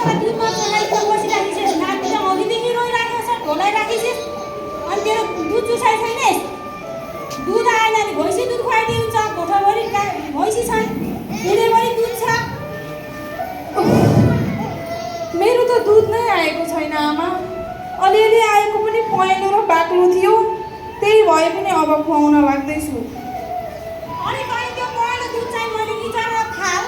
बच्चालाई दुध नचलाइकन बसिराखिछस्, नातिले अघिदेखि रोइराखेको छ, ढोलाइराखिछस्, अनि तेरो दुध चुसाइ छैनस्। दुध आएन भने भैँसी दुध खुवाइदिन्छ, गोठभरि भैँसी छन्, हिँडेभरि दुध छ। मेरो त दुध नै आएको छैन आमा। अलिअलि आएको पनि पहेँलो र बाक्लो थियो, त्यही भए पनि अब खुवाउन लाग्दैछु। अनि तैँ त्यो पहेँलो दुध चाहिँ मैले निचोरेर खाऊ,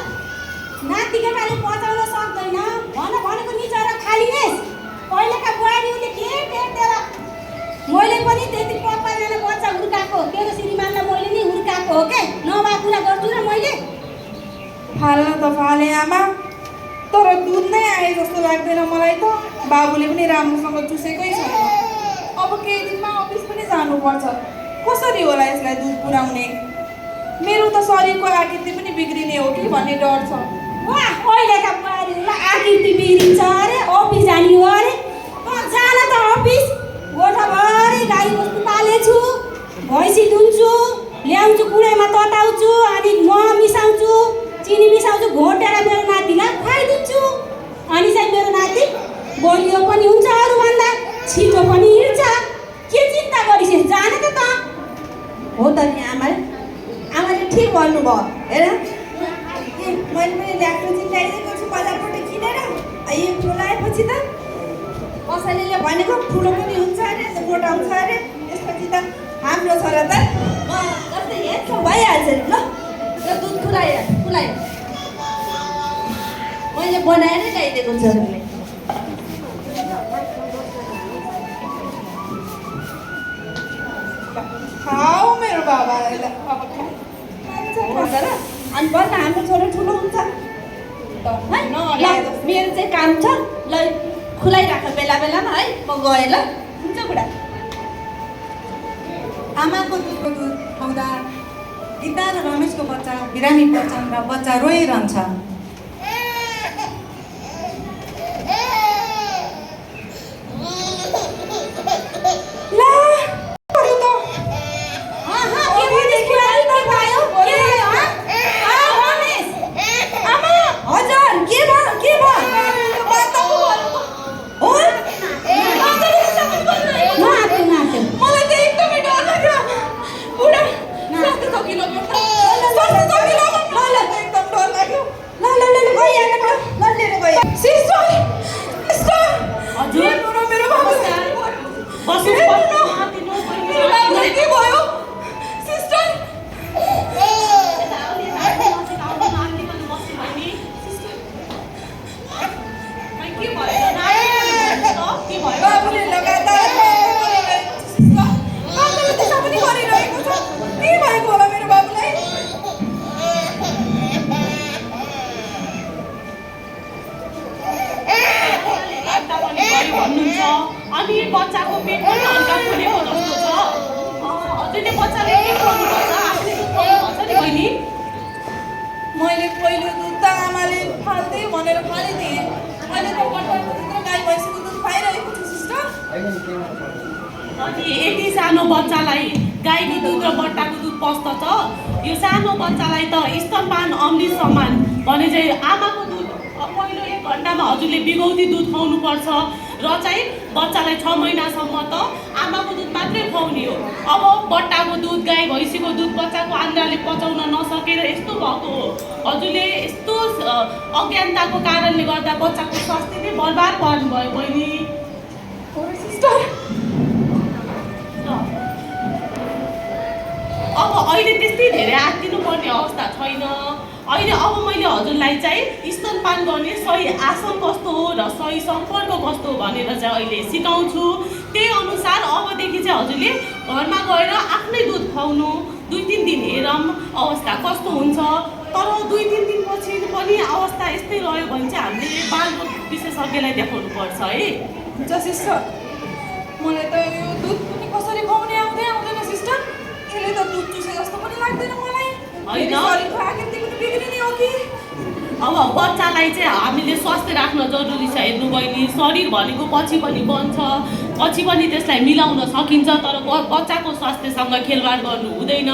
नाति केटाले पचाउन सक्दैन, भनेको निचोरेर खालिनेस्। पहिलेका बुहारीहरूले के टेक्देर मैले पनि त्यति पापाजना बच्चा हुर्काएको, तेरो श्रीमानलाई मैले नि हुर्काएको हो के, नभए कुरा गर्छु र मैले। फाल्न त फाले आमा, तर दुध नै आए जस्तो लाग्दैन मलाई त। बाबुले पनि राम्रोसँग चुसेकै छैन। अब केही दिनमा अफिस पनि जानुपर्छ, कसरी होला यसलाई दुध पुर्याउने? मेरो त शरीरको आकृति पनि बिग्रिने हो कि भन्ने डर छ। वाह, पहिलेका बुहारीहरूलाई आकृति बिग्रिन्छ अरे, अफिस जाने हो अरे। जान त अफिस, गोठभरि गाई बस्तु पालेछु, भैँसी दुन्छु, ल्याउँछु कुँडैमा तताउँछु, अनि मह मिसाउँछु, चिनी मिसाउँछु, घोटेर मेरो नातिलाई खुवाइदिन्छु। अनि चाहिँ मेरो नाति बलियो पनि हुन्छ, अरूभन्दा छिटो पनि हिँड्छ। के चिन्ता गरिस्, जान त त। हो त नि आमाले ठिक भन्नुभयो। हेर मैले पनि ल्याक्टोजिन ल्याइदिएको छु बजारबाट किनेर। यो खुलाएपछि त कसैले भनेको ठुलो पनि हुन्छ अरे, मोटाउँछ अरे। त्यसपछि त हाम्रो छोरा त जस्तै हेर्छौँ भइहाल्छ नि। ल दुध खुलायो मैले बनाएर ल्याइदिएको छु। खाऊ मेरो बाबालाई अब अनि बल्ल हाम्रो छोरो ठुलो हुन्छ। मेरो चाहिँ काम छ, ल खुलाइराख बेला बेलामा है, म गएँ ल। हुन्छ बुढा। आमाको दुधको दुध खुवाउँदा गीता र रमेशको बच्चा बिरामी पर्छन् र बच्चा रोइरहन्छ। अनि बच्चाको पेट पनि हल्का फुलेको जस्तो छ। हजुरले बच्चाले के खुवाउनुपर्छ, आफूले दुध खुवाउनुपर्छ नि बहिनी। मैले पहिलो दुध त आमाले फाल्दै भनेर फालिदिएँ। अहिले त बट्टाको दुध र गाई भैँसीको दुध खुवाइरहेको छु सिस्टर। अनि यति सानो बच्चालाई गाईको दुध र बट्टाको दुध पस्दछ। यो सानो बच्चालाई त स्तनपान अमृत समान भने चाहिँ आमाको दुध पहिलो 1 घन्टामा हजुरले बिगौती दुध खुवाउनुपर्छ र चाहिँ बच्चालाई 6 महिनासम्म त आमाको दुध मात्रै खुवाउने हो। अब बट्टाको दुध गाई भैँसीको दुध बच्चाको आन्द्राले पचाउन नसकेर यस्तो भएको हो। हजुरले यस्तो अज्ञानताको कारणले गर्दा बच्चाको स्वास्थ्य नै बर्बाद पार्नुभयो बहिनी। सिस्टर अब अहिले त्यस्तै धेरै आत्तिनु पर्ने अवस्था छैन। अहिले अब मैले हजुरलाई चाहिँ स्तनपान गर्ने सही आसन कस्तो हो र सही सम्पर्क कस्तो हो भनेर चाहिँ अहिले सिकाउँछु। त्यही अनुसार अबदेखि चाहिँ हजुरले घरमा गएर आफ्नै दुध खुवाउनु, 2-3 दिन हेरौँ अवस्था कस्तो हुन्छ। तर 2-3 दिनपछि पनि अवस्था यस्तै रह्यो भने चाहिँ हामीले बालरोग विशेषज्ञलाई देखाउनु पर्छ है। हुन्छ सिस्टर, मलाई त यो दुध पनि कसरी खुवाउने आउँदैन सिस्टर। यसले त दुध चुसे जस्तो पनि लाग्दैन मलाई। होइन शरीरको आकृति पनि बिग्रिने हो कि? अब बच्चालाई चाहिँ हामीले स्वास्थ्य राख्न जरुरी छ। हेर्नु बहिनी, शरीर भनेको पछि पनि बन्छ, पछि पनि त्यसलाई मिलाउन सकिन्छ, तर बच्चाको स्वास्थ्यसँग खेलवाड गर्नु हुँदैन।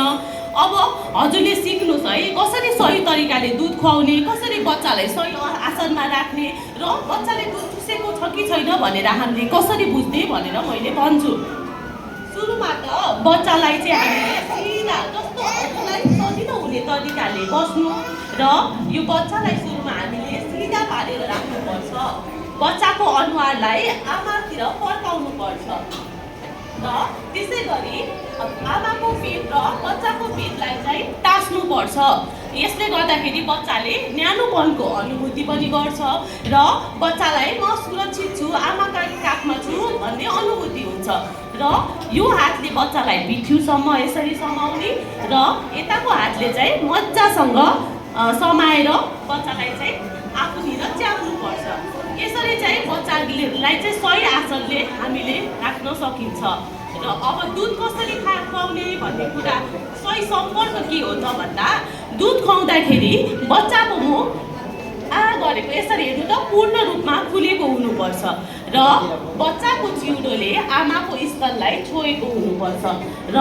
अब हजुरले सिक्नुहोस् है, कसरी सही तरिकाले दुध खुवाउने, कसरी बच्चालाई सही आसनमा राख्ने र बच्चाले दुध चुसेको छ कि छैन भनेर हामीले कसरी बुझ्ने भनेर मैले भन्छु। सुरुमा त बच्चालाई चाहिँ हामीले सिधा जस्तो हजुरलाई सजिलो हुने तरिकाले बस्नु र यो बच्चालाई सुरुमा हामीले सिधा पारेर राख्नुपर्छ। बच्चाको अनुहारलाई आमातिर फर्काउनुपर्छ र त्यसै गरी आमाको पेट र बच्चाको पेटलाई चाहिँ टाँस्नुपर्छ। यसले गर्दाखेरि बच्चाले न्यानोपनको अनुभूति पनि गर्छ र बच्चालाई म सुरक्षित छु, आमाका काखमा छु भन्ने अनुभूति हुन्छ र यो हातले बच्चालाई पिठ्युसम्म यसरी समाउने र यताको हातले चाहिँ मजासँग समाएर बच्चालाई चाहिँ आफूतिर च्याप्नुपर्छ। यसरी चाहिँ बच्चालाई चाहिँ सही आसनले हामीले राख्न सकिन्छ। र अब दुध कसरी खुवाउने भन्ने कुरा सही सम्पर्क के हो त भन्दा दुध खुवाउँदाखेरि बच्चाको मुख गरेको यसरी हेर्नु त पूर्ण रूपमा खुलेको हुनुपर्छ र बच्चाको चिउडोले आमाको स्तनलाई छोएको हुनुपर्छ र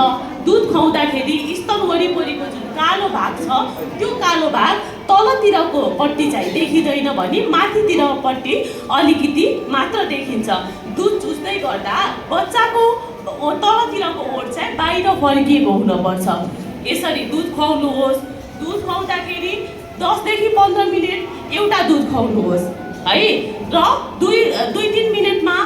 दुध खुवाउँदाखेरि स्तन वरिपरिको जुन कालो भाग छ त्यो कालो भाग तलतिरको पट्टि चाहिँ देखिँदैन भने माथितिरपट्टि अलिकति मात्र देखिन्छ। दुध चुस्दै गर्दा बच्चाको तलतिरको ओठ चाहिँ बाहिर फर्किएको हुनुपर्छ। यसरी दुध खुवाउनुहोस्। दुध खुवाउँदाखेरि 10 देखि 15 मिनट एउटा दुध खुवाउनुहोस् है र 2-3 मिनटमा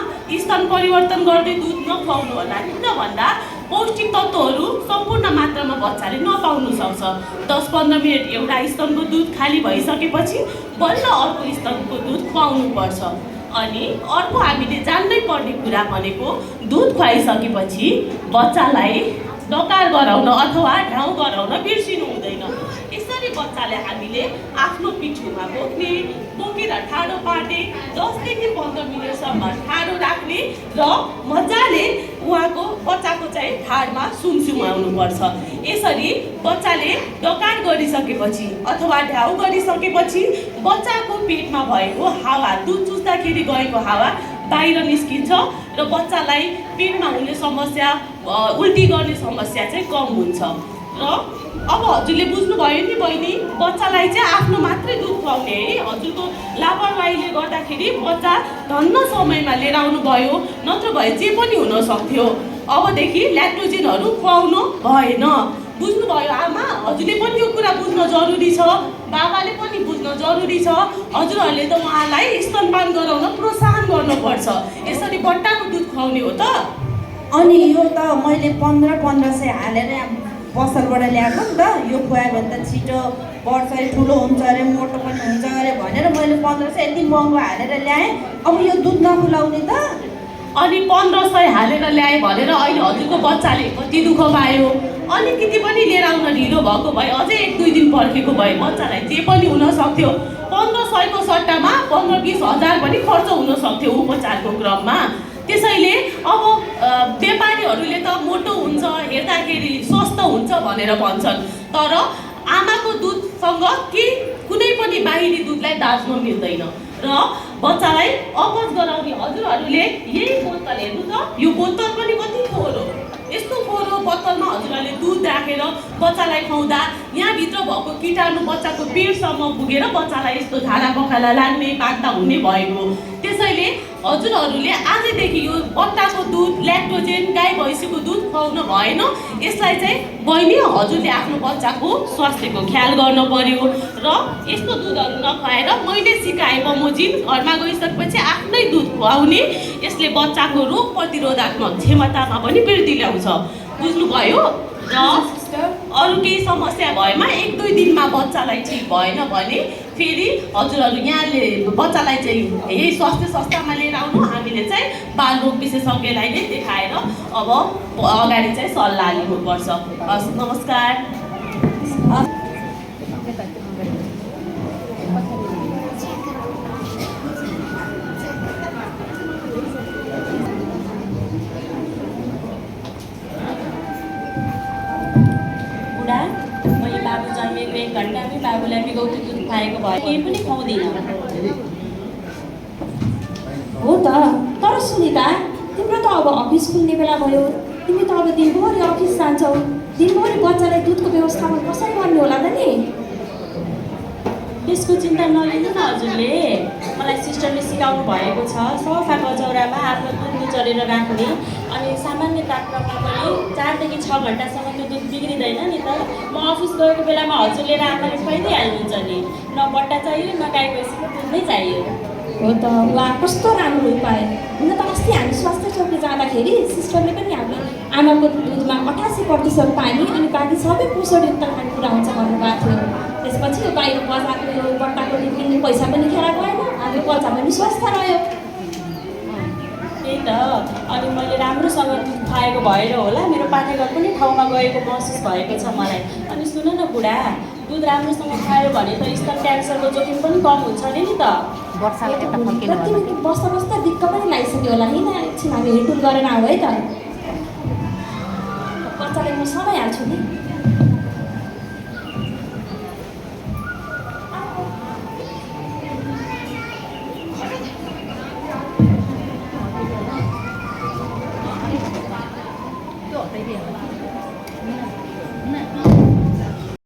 स्तन परिवर्तन गर्दै दुध नखुवाउनु होला। किन भन्दा पौष्टिक तत्त्वहरू सम्पूर्ण मात्रामा बच्चाले नपाउनु सक्छ। 10-15 मिनट एउटा स्तनको दुध खाली भइसकेपछि बल्ल अर्को स्तनको दुध खुवाउनुपर्छ। अनि अर्को हामीले जान्नै पर्ने कुरा भनेको दुध खुवाइसकेपछि बच्चालाई डकार गराउन अथवा ढाउ गराउन बिर्सिनु हुँदैन। यसरी बच्चाले हामीले आफ्नो पिठ्युमा बोकेर ठाडो पार्ने 10 देखि 15 मिनटसम्म ठाडो राख्ने र मजाले उहाँको बच्चाको चाहिँ ठाडमा सुमसुमाउनुपर्छ। यसरी बच्चाले डकार गरिसकेपछि अथवा ढाउ गरिसकेपछि बच्चाको पेटमा भएको हावा दुध चुस्दाखेरि गएको हावा बाहिर निस्किन्छ र बच्चालाई पेटमा हुने समस्या उल्टी गर्ने समस्या चाहिँ कम हुन्छ। र अब हजुरले बुझ्नुभयो नि बहिनी, बच्चालाई चाहिँ आफ्नो मात्रै दुध खुवाउने है। हजुरको लापरवाहीले गर्दाखेरि बच्चा धन्न समयमा लिएर आउनु भयो, नत्र भए जे पनि हुन सक्थ्यो। अबदेखि ल्याक्टोजिनहरू खुवाउनु भएन। बुझ्नुभयो आमा? हजुरले पनि यो कुरा बुझ्न जरुरी छ, बाबाले पनि बुझ्न जरुरी छ। हजुरहरूले त उहाँलाई स्तनपान गराउन प्रोत्साहन गर्नुपर्छ। यसरी बट्टाको दुध खुवाउने हो त। अनि यो त मैले 1500 हालेर पसलबाट ल्याएको नि त। यो खुवायो भने त छिटो बढ्छ अरे, ठुलो हुन्छ अरे, मोटो पनि हुन्छ अरे भनेर मैले 1500 यति महँगो हालेर ल्याएँ। अब यो दुध नखुलाउने त? अनि 1500 हालेर ल्याएँ भनेर अहिले हजुरको बच्चाले कति दुःख पायो। अलिकति पनि लिएर आउन ढिलो भएको भए अझै 1-2 दिन पर्खेको भए बच्चालाई जे पनि हुन सक्थ्यो। 1500 को सट्टामा 15-20 हजार पनि खर्च हुन सक्थ्यो उपचारको क्रममा। त्यसैले अब व्यापारीहरूले त मोटो हुन्छ, हेर्दाखेरि स्वस्थ हुन्छ भनेर भन्छन्, तर आमाको दुधसँग कुनै पनि बाहिरी दुधलाई दाज्न मिल्दैन र बच्चालाई अपच गराउने हजुरहरूले यही बोतल हेर्नु त, यो बोतल पनि कति फोहोर हो। यस्तो फोहोर बोतलमा हजुरहरूले दुध राखेर बच्चालाई खुवाउँदा यहाँभित्र भएको कीटाणु बच्चाको पेटसम्म पुगेर बच्चालाई यस्तो झाडा पखाला लाग्ने बाध्य हुने भएको। त्यसैले हजुरहरूले आजदेखि यो बट्टाको दुध, ल्याक्टोजेन, गाई भैँसीको दुध खुवाउन भएन। यसलाई चाहिँ बहिनी हजुरले आफ्नो बच्चाको स्वास्थ्यको ख्याल गर्न पर्यो र यस्तो दुधहरू नखुवाएर मैले सिकाए बमोजिम घरमा गइसकेपछि आफ्नै दुध खुवाउने। यसले बच्चाको रोग प्रतिरोधात्मक क्षमतामा पनि वृद्धि ल्याउँछ। बुझ्नुभयो? र अरू केही समस्या भएमा 1-2 दिनमा बच्चालाई ठिक भएन भने फेरि हजुरहरू यहाँले बच्चालाई चाहिँ यही स्वास्थ्य संस्थामा लिएर आउनु। हामीले चाहिँ बाल रोग विशेषज्ञलाई नै देखाएर अब अगाडि चाहिँ सल्लाह लिनुपर्छ। हस्, नमस्कार। मैले बाबु जन्मेको 1 घन्टामै बाबुलाई बिगौती दुध खाएको भए केही पनि खुवाउँदिनँ। हो त, तर सुनिता, तिम्रो त अब अफिस खुल्ने बेला भयो। तिमी त अब दिनभरि अफिस जान्छौ। दिनभरि बच्चालाई दुधको व्यवस्थापन कसरी गर्ने होला त नि? त्यसको चिन्ता नलिनु न हजुरले। मलाई सिस्टरले सिकाउनु भएको छ सफा गजौरामा आफ्नो दुध निचोरेर राख्ने। अनि सामान्य तापक्रममा पनि 4 देखि 6 घन्टासम्म त्यो दुध बिग्रिँदैन नि त। म अफिस गएको बेलामा हजुरले र आमाले खुवाइदिइहाल्नुहुन्छ नि। न बट्टा चाहियो न गाई भैँसीको दुध नै चाहियो। हो त वा कस्तो राम्रो उपाय। हुन त अस्ति हामी स्वास्थ्य चौकी जाँदाखेरि सिस्टरले पनि हाम्रो आमाको दुधमा 88% पानी अनि बाँकी सबै पोषणयुक्त खानेकुरा हुन्छ भन्नुभएको थियो। त्यसपछि यो बाहिर बजारको यो बट्टाको दुध किन्ने पैसा पनि खेर गएन, हाम्रो बच्चा पनि स्वस्थ रह्यो। त्यही त। अनि मैले राम्रोसँग दुध खुवाएको भएर होला मेरो पाठेघर पनि ठाउँमा गएको महसुस भएको छ मलाई। अनि सुन न बुढा, दुध राम्रोसँग खुवायो भने त स्तन क्यान्सरको जोखिम पनि कम हुन्छ अरे नि त। तिमी बस्दा बस्दा दिक्क पनि लागिसक्यो होला है। एकछिन हामी हिँडुल गरेर आऊ है त। बच्चालाई म समाइहाल्छु नि। त्यो हटाइदियो